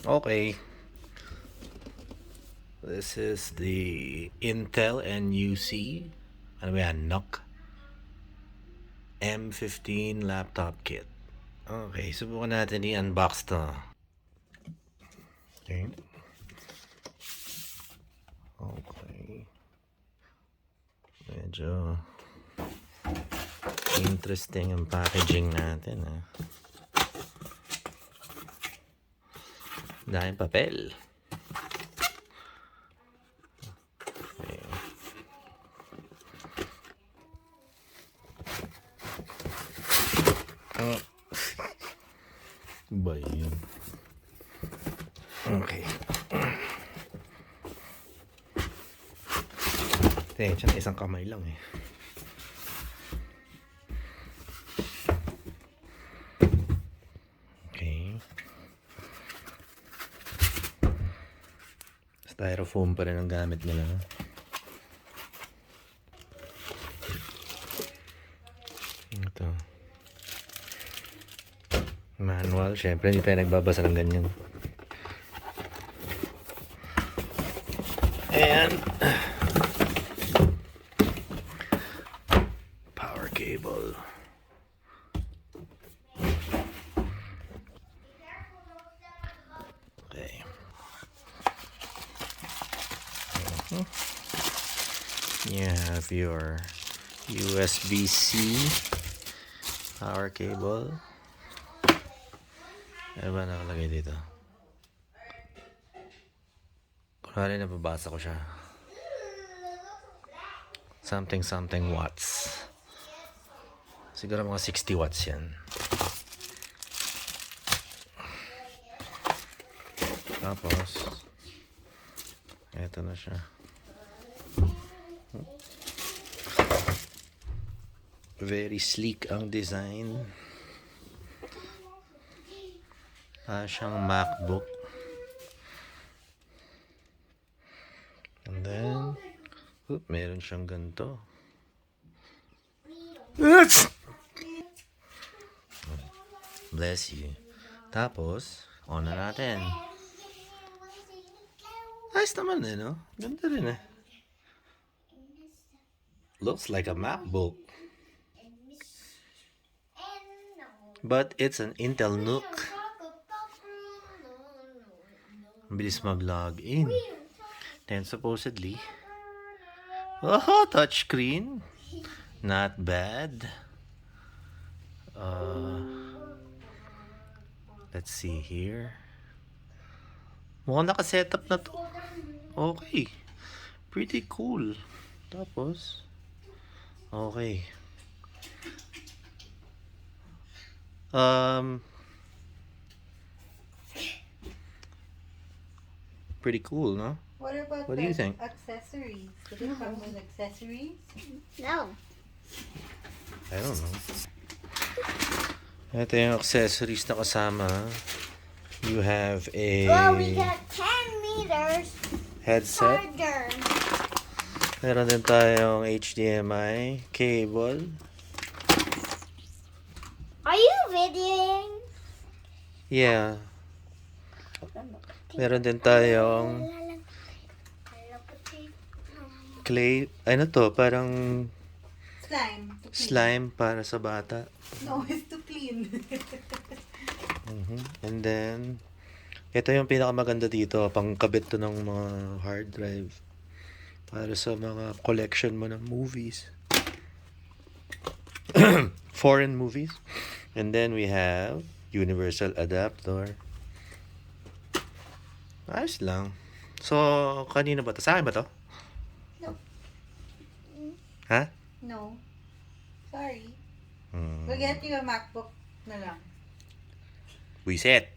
Okay. This is the Intel NUC. Ano ba yan? NUC M15 laptop kit. Okay, subukan natin i-unbox to. Okay. Okay. Medyo interesting ang packaging natin. Daming papel. Okay. Ba yun? Okay. Tensya, isang kamay lang eh. Okay. Styrofoam pa rin ang gamit nila. Ito. Manual. Siyempre, hindi tayo nagbabasa ng ganyan. And power cable. Okay. You have your USB-C power cable. Ano ba nakalagay dito? Kunwari nababasa ko siya. Something watts. Siguro mga 60 watts yan. Tapos eto na siya. Very sleek ang design. Siyang MacBook. And then meron siyang ganito. Bless you. Tapos on na natin. Ayos naman eh, no? Ganda rin eh. Looks like a MacBook. But it's an Intel NUC. Bilis mag-log in. Then supposedly, oh, touchscreen. Not bad. Let's see here. Mukhang naka-setup na to. Okay. Pretty cool. Tapos, okay. Pretty cool, no? What about What do you think? accessories? Did it come with accessories? No. I don't know. Ito yung accessories na kasama. You have a Well, we got 10 meters headset. charger. Meron din tayong HDMI cable. Are you videoing? Yeah. Meron din tayong clay. Ano to? Parang Slime. To clean. slime para sa bata. No, it's to clean. And then, ito yung pinakamaganda dito. Pangkabit to ng mga hard drive. Para sa mga collection mo ng movies. Foreign movies. And then we have universal adapter. Ayos lang. So, kanino ba to? Sa akin ba to? No. Ha? No. Sorry. We'll get you a MacBook na lang. Buisit.